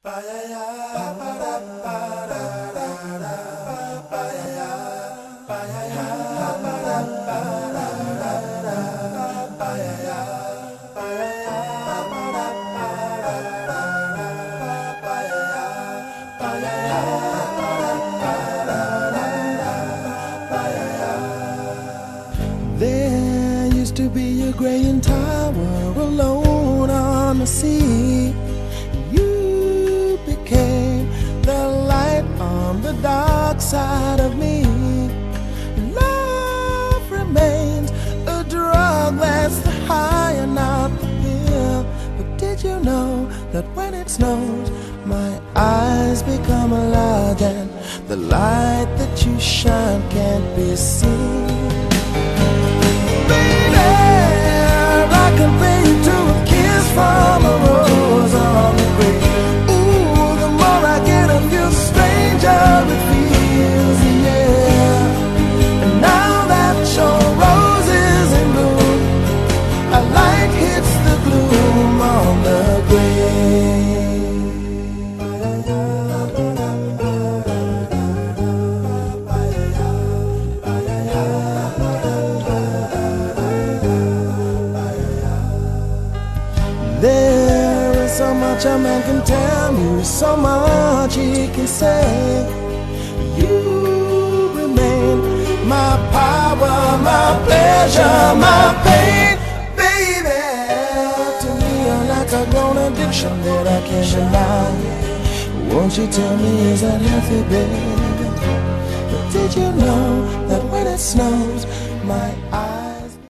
There used to be a graying tower alone on the sea. You became the light on the dark side of me. Love remains a drug that's the high and not the pill. But did you know that when it snows, my eyes become large and the light that you shine can't be seen? I compare you to a kiss from a rose on the grave. Ooh, the more I get of you, stranger it feels, yeah. And now that your rose is in bloom, a light hits the gloom on the grave. There is so much a man can tell you, so much he can say. You remain my power, my pleasure, my pain, baby. To me you're like a grown addiction that I can't deny. Won't you tell me, is that healthy, baby? But did you know that when it snows, my eyes